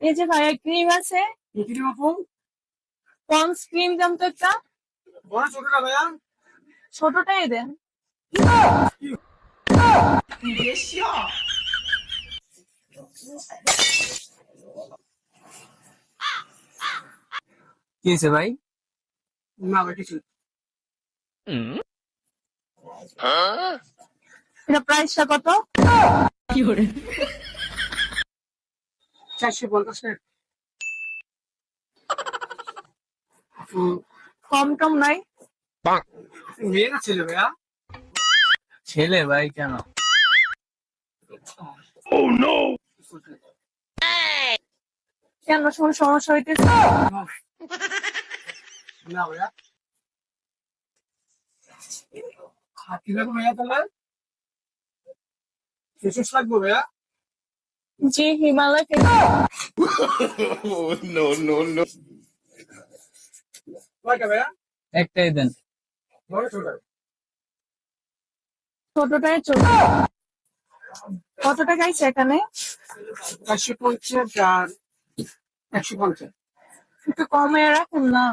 এই যে ভাইয়া ক্রিম আছে, ক্রিম আপু পন্স ক্রিম দাম তো একটা, বড় ছোটটা ভাইয়া ছোটটাই দেন। কি হয়েছে ভাই? না ভাই কিছু এটা প্রাইসটা কত? 450 টাকা আপু কম টম নাই? মেয়ে না ছেলে ভাইয়া ছেলে ভাই কেন? কেন কোন সমস্যা হইতেছে? না ভাইয়া কি লাগবে ভাইয়া তোমার ফেসওয়াশ লাগবে ভাইয়া জি হিমালয় কয়টা ভাইয়া একটাই দেন। বড় ছোট ছোটটাই ছোট। কত টাকা আছে এখানে? 450 আর 150 একটু কমে রাখুন না।